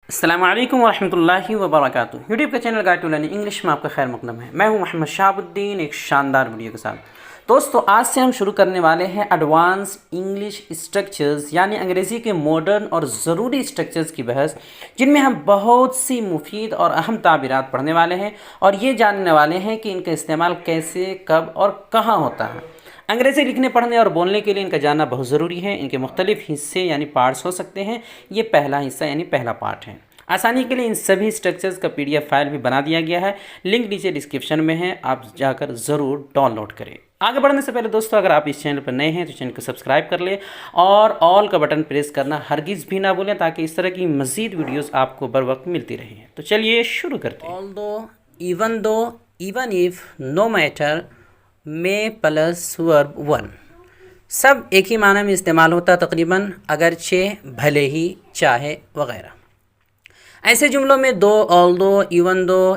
अस्सलामु अलैकुम वरहमतुल्लाहि वबरकातुहू। यूट्यूब का channel guide to learning English में आपका खैर मकदम है। मैं हूं मोहम्मद शहाबुद्दीन, एक शानदार वीडियो के साथ। दोस्तों, आज से हम शुरू करने वाले हैं एडवांस इंग्लिश स्ट्रक्चर्स, यानी अंग्रेज़ी के मॉडर्न और ज़रूरी स्ट्रक्चर्स की बहस, जिनमें हम बहुत सी मुफीद और अहम ताबीरात पढ़ने वाले हैं और ये जानने वाले हैं कि इनका इस्तेमाल कैसे, कब और कहाँ होता है। अंग्रेज़ी लिखने, पढ़ने और बोलने के लिए इनका जानना बहुत ज़रूरी है। इनके मुख्तलिफ हिस्से यानी पार्ट्स हो सकते हैं। ये पहला हिस्सा यानी पहला पार्ट है। आसानी के लिए इन सभी स्ट्रक्चर्स का PDF फाइल भी बना दिया गया है। लिंक नीचे डिस्क्रिप्शन में है, आप जाकर ज़रूर डाउनलोड करें। आगे बढ़ने से पहले दोस्तों, अगर आप इस चैनल पर नए हैं तो चैनल को सब्सक्राइब कर लें और ऑल का बटन प्रेस करना हरगिज़ भी ना भूलें, ताकि इस तरह की मज़ीद वीडियोस आपको बर वक्त मिलती रहें। तो चलिए शुरू करते हैं। Although, even though, even if, no matter, may plus verb one, सब एक ही माना में इस्तेमाल होता तकरीबन, अगरचे, भले ही, चाहे वगैरह। ऐसे जुमलों में though, although,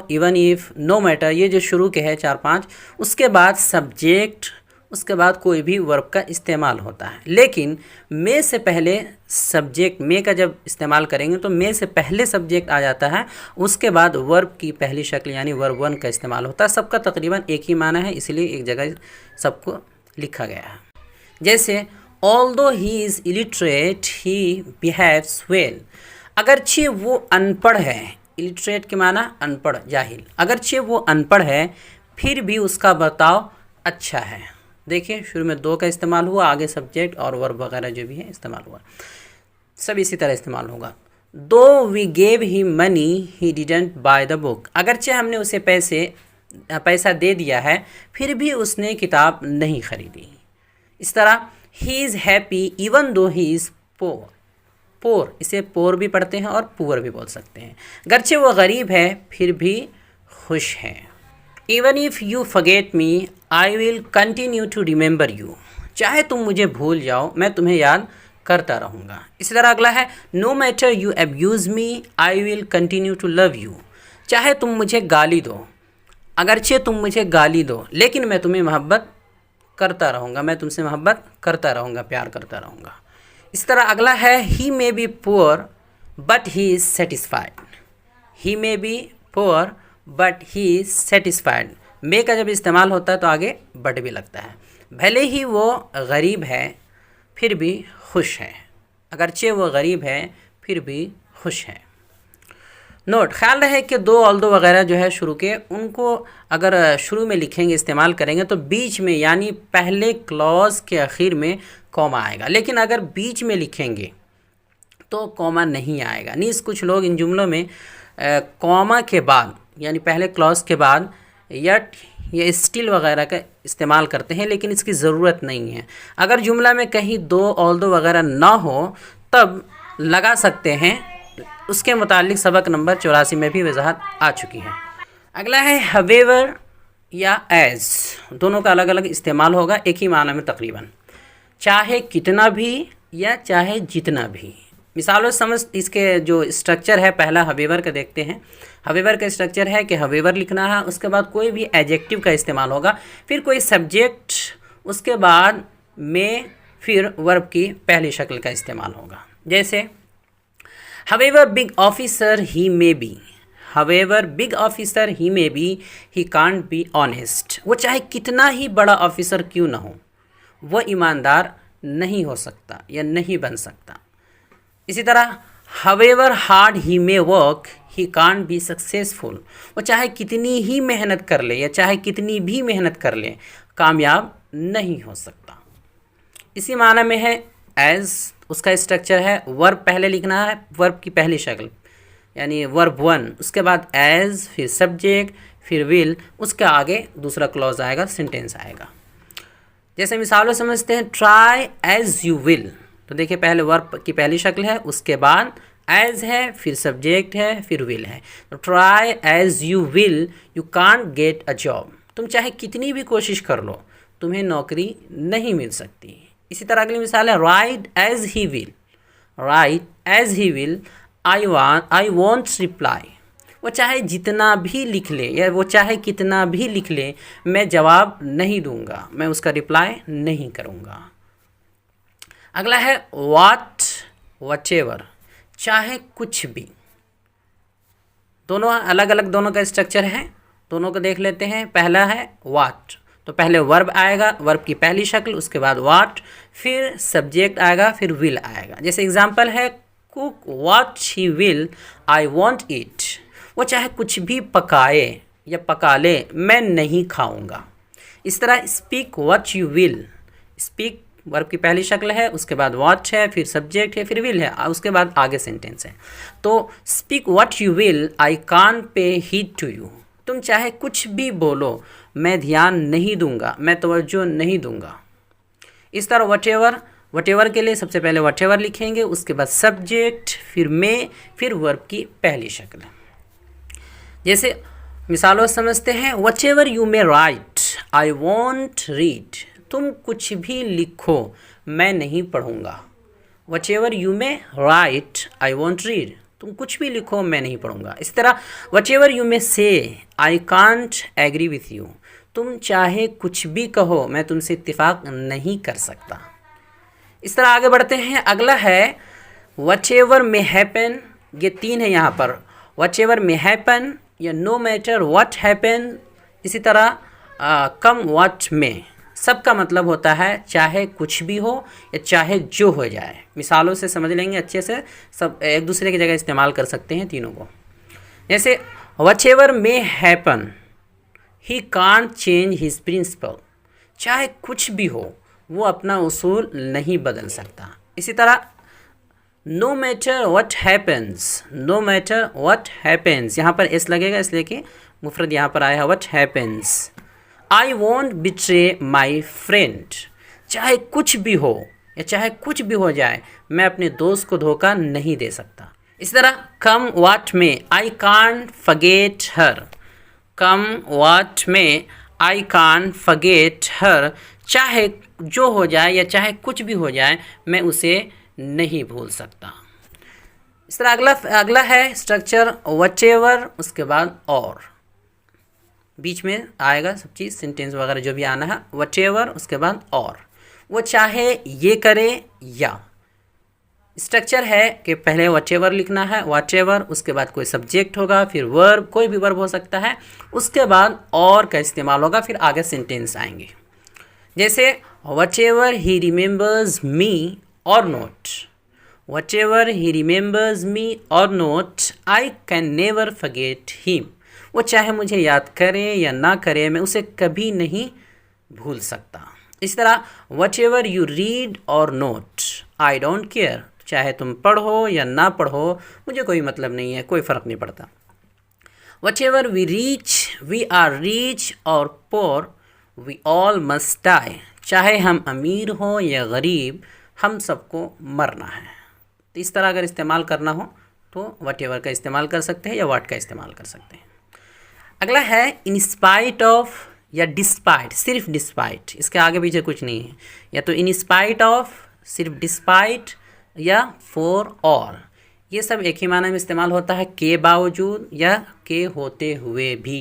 even if, no matter, ये जो शुरू के हैं 4-5, उसके बाद सब्जेक्ट, उसके बाद कोई भी वर्ब का इस्तेमाल होता है। लेकिन में से पहले सब्जेक्ट, में का जब इस्तेमाल करेंगे तो में से पहले सब्जेक्ट आ जाता है, उसके बाद वर्ब की पहली शक्ल यानी वर्ब वन का इस्तेमाल होता है। सबका तकरीबन एक ही माना है, इसलिए एक जगह सबको लिखा गया है। जैसे although he is illiterate he behaves well, अगरचे वो अनपढ़ है, इलिटरेट के माना अनपढ़, जाहिल, अगरचे वो अनपढ़ है फिर भी उसका बर्ताव अच्छा है। देखिए, शुरू में दो का इस्तेमाल हुआ, आगे सब्जेक्ट और वर्ब वगैरह जो भी है इस्तेमाल हुआ, सब इसी तरह इस्तेमाल होगा। Though we gave him money he didn't buy the book, अगरचे हमने उसे पैसा दे दिया है फिर भी उसने किताब नहीं खरीदी। इस तरह he is happy even though he is पोर, पोर इसे पोर भी पढ़ते हैं और पुअर भी बोल सकते हैं। गरचे वो गरीब है फिर भी खुश है। Even if you forget me I will continue to remember you, चाहे तुम मुझे भूल जाओ मैं तुम्हें याद करता रहूँगा। इसी तरह अगला है no matter you abuse me I will continue to love you, चाहे तुम मुझे गाली दो, अगरचे तुम मुझे गाली दो लेकिन मैं तुम्हें मोहब्बत करता रहूँगा, मैं तुमसे मोहब्बत करता रहूँगा, प्यार करता रहूँगा। इस तरह अगला है he may be poor but he is satisfied, he may be poor but he is satisfied, may का जब इस्तेमाल होता है तो आगे बट भी लगता है। भले ही वो गरीब है फिर भी खुश है, अगरचे वो गरीब है फिर भी खुश है। नोट, ख्याल रहे कि दो, ऑल्दो वगैरह जो है शुरू के, उनको अगर शुरू में लिखेंगे, इस्तेमाल करेंगे तो बीच में यानी पहले क्लॉज के आखिर में कॉमा आएगा, लेकिन अगर बीच में लिखेंगे तो कॉमा नहीं आएगा। नीस कुछ लोग इन जुमलों में कॉमा के बाद यानी पहले क्लॉज के बाद यट या स्टिल वगैरह का इस्तेमाल करते हैं, लेकिन इसकी ज़रूरत नहीं है। अगर जुमला में कहीं दो, ऑल्दो वगैरह ना हो तब लगा सकते हैं, उसके मुतालिक सबक नंबर 84 में भी वजाहत आ चुकी है। अगला है हवेवर या एज, दोनों का अलग अलग इस्तेमाल होगा एक ही माना में तकरीबन, चाहे कितना भी या चाहे जितना भी। मिसालों समझ इसके जो स्ट्रक्चर है, पहला हवेवर का देखते हैं। हवेवर का स्ट्रक्चर है कि हवेवर लिखना है, उसके बाद कोई भी एडजेक्टिव का इस्तेमाल होगा, फिर कोई सब्जेक्ट, उसके बाद में, फिर वर्ब की पहली शक्ल का इस्तेमाल होगा। जैसे However big officer he may be, however big officer he may be, he can't be honest, वो चाहे कितना ही बड़ा ऑफिसर क्यों ना हो वह ईमानदार नहीं हो सकता या नहीं बन सकता। इसी तरह however hard he may work he can't be successful, वो चाहे कितनी ही मेहनत कर ले या चाहे कितनी भी मेहनत कर ले कामयाब नहीं हो सकता। इसी माना में है एज, उसका स्ट्रक्चर है वर्ब पहले लिखना है, वर्ब की पहली शक्ल यानी वर्ब वन, उसके बाद एज, फिर सब्जेक्ट, फिर विल, उसके आगे दूसरा क्लॉज आएगा, सेंटेंस आएगा। जैसे मिसालों समझते हैं, ट्राई एज यू विल, तो देखिए पहले वर्ब की पहली शक्ल है, उसके बाद एज है, फिर सब्जेक्ट है, फिर विल है। तो try as you will you can't get a job, तुम चाहे कितनी भी कोशिश कर लो तुम्हें नौकरी नहीं मिल सकती। इसी तरह अगली मिसाल है write as he will, write as he will I won't reply, वो चाहे जितना भी लिख ले या वो चाहे कितना भी लिख ले मैं जवाब नहीं दूंगा, मैं उसका रिप्लाई नहीं करूंगा। अगला है व्हाट, व्हाटएवर, चाहे कुछ भी, दोनों अलग अलग दोनों का स्ट्रक्चर है, दोनों को देख लेते हैं। पहला है वाट, तो पहले वर्ब आएगा, वर्ब की पहली शक्ल, उसके बाद वाट, फिर सब्जेक्ट आएगा, फिर विल आएगा। जैसे एग्जांपल है cook what she will I want it, वो चाहे कुछ भी पकाए या पका ले, मैं नहीं खाऊंगा। इस तरह speak what you will, speak verb की पहली शक्ल है, उसके बाद व्हाट है, फिर सब्जेक्ट है, फिर विल है, उसके बाद आगे सेंटेंस है। तो speak what you will I can pay heed to you, तुम चाहे कुछ भी बोलो मैं ध्यान नहीं दूंगा, मैं तवज्जो नहीं दूंगा। इस तरह वट एवर के लिए सबसे पहले वट एवर लिखेंगे, उसके बाद सब्जेक्ट, फिर मे, फिर वर्ब की पहली शक्ल। जैसे मिसालों समझते हैं। What ever you may right I want read, तुम कुछ भी लिखो मैं नहीं पढ़ूंगा। What ever you may right I want read, तुम कुछ भी लिखो मैं नहीं पढ़ूंगा। इस तरह what ever you may say I can't agree with you, तुम चाहे कुछ भी कहो मैं तुमसे इत्तेफाक नहीं कर सकता। इस तरह आगे बढ़ते हैं। अगला है वट एवर मे हैपन, ये तीन है यहाँ पर। वट एवर मे हैपन या नो मैटर व्हाट हैपन, इसी तरह कम व्हाट में, सबका मतलब होता है चाहे कुछ भी हो या चाहे जो हो जाए। मिसालों से समझ लेंगे अच्छे से, सब एक दूसरे की जगह इस्तेमाल कर सकते हैं तीनों को। जैसे whatever may happen he can't change his principle, चाहे कुछ भी हो वो अपना उसूल नहीं बदल सकता। इसी तरह no matter what happens, no matter what happens, यहाँ पर एस लगेगा इसलिए कि मुफरद यहाँ पर आया है what happens. I want betray my friend, चाहे कुछ भी हो या चाहे कुछ भी हो जाए मैं अपने दोस्त को धोखा नहीं दे सकता। इस तरह कम व्हाट में I can't forget her, come what में आई कांट फॉरगेट हर, चाहे जो हो जाए या चाहे कुछ भी हो जाए मैं उसे नहीं भूल सकता। इस तरह अगला है स्ट्रक्चर वट एवर, उसके बाद और, बीच में आएगा सब चीज़ सेंटेंस वगैरह जो भी आना है। वट एवर उसके बाद और, वो चाहे ये करे या, स्ट्रक्चर है कि पहले वट एवर लिखना है, वट एवर, उसके बाद कोई सब्जेक्ट होगा, फिर वर्ब, कोई भी वर्ब हो सकता है, उसके बाद और का इस्तेमाल होगा, फिर आगे सेंटेंस आएंगे। जैसे whatever he remembers me or not, whatever he remembers me or not I can never forget him, वो चाहे मुझे याद करे या ना करे मैं उसे कभी नहीं भूल सकता। इस तरह वट एवर यू रीड और नोट आई डोंट केयर, चाहे तुम पढ़ो या ना पढ़ो मुझे कोई मतलब नहीं है, कोई फ़र्क नहीं पड़ता। Whatever we rich we are rich और poor we all must die, चाहे हम अमीर हो या गरीब हम सबको मरना है। तो इस तरह अगर इस्तेमाल करना हो तो वट एवर का इस्तेमाल कर सकते हैं या वाट का इस्तेमाल कर सकते हैं। अगला है इन स्पाइट ऑफ या डिस्पाइट, सिर्फ डिस्पाइट, इसके आगे पीछे कुछ नहीं है, या तो इन स्पाइट ऑफ, सिर्फ डिस्पाइट, या फॉर ऑल, ये सब एक ही माना में इस्तेमाल होता है, के बावजूद या के होते हुए भी।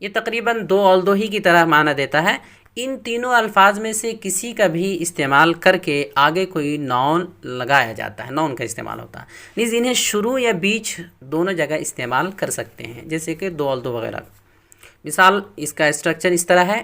ये तकरीबन दो ऑल्दो ही की तरह माना देता है। इन तीनों अल्फाज में से किसी का भी इस्तेमाल करके आगे कोई नाउन लगाया जाता है, नाउन का इस्तेमाल होता है, मीन्स इन्हें शुरू या बीच दोनों जगह इस्तेमाल कर सकते हैं, जैसे कि दो ऑल्दो वगैरह। मिसाल इसका स्ट्रक्चर इस तरह है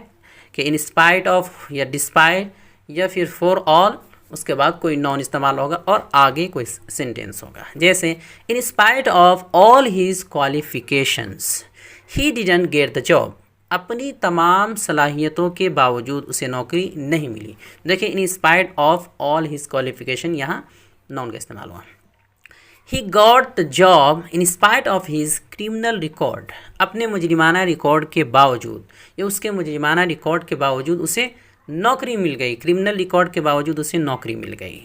कि इन स्पाइट ऑफ या डिस्पाइट या फिर फॉर ऑल, उसके बाद कोई नाउन इस्तेमाल होगा और आगे कोई सेंटेंस होगा। जैसे in spite of all his qualifications he didn't get the job, अपनी तमाम सलाहियतों के बावजूद उसे नौकरी नहीं मिली। देखिए in spite of all his qualification, यहाँ नाउन का इस्तेमाल हुआ। He got the job in spite of his criminal record, अपने मुजरिमाना रिकॉर्ड के बावजूद या उसके मुजरिमाना रिकॉर्ड के बावजूद उसे नौकरी मिल गई, क्रिमिनल रिकॉर्ड के बावजूद उसे नौकरी मिल गई।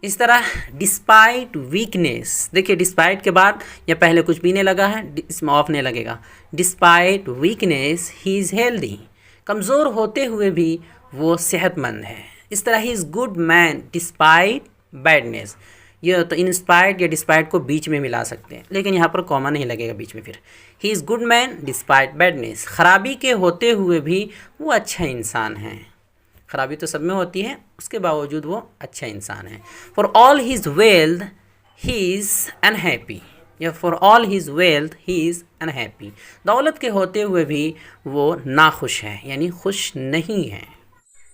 इस तरह डिस्पाइट वीकनेस, देखिए डिस्पाइट के बाद या पहले कुछ भी नहीं लगा है, इसमें ऑफ नहीं लगेगा। Despite weakness he is healthy, कमज़ोर होते हुए भी वो सेहतमंद है। इस तरह he is good man despite badness, ये तो इंस्पाइट या डिस्पाइट को बीच में मिला सकते हैं, लेकिन यहाँ पर कॉमा नहीं लगेगा बीच में। फिर he is good man despite badness, खराबी के होते हुए भी वो अच्छा इंसान है। खराबी तो सब में होती है, उसके बावजूद वो अच्छा इंसान है। For all his wealth he is unhappy, या for all his wealth he is unhappy. दौलत के होते हुए भी वो नाखुश है, यानी खुश नहीं है।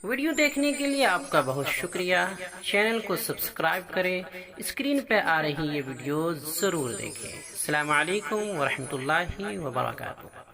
वीडियो देखने के लिए आपका बहुत शुक्रिया। चैनल को सब्सक्राइब करें, स्क्रीन पर आ रही ये वीडियो ज़रूर देखें। अस्सलामु अलैकुम वरहमतुल्लाहि वबरकातुहू।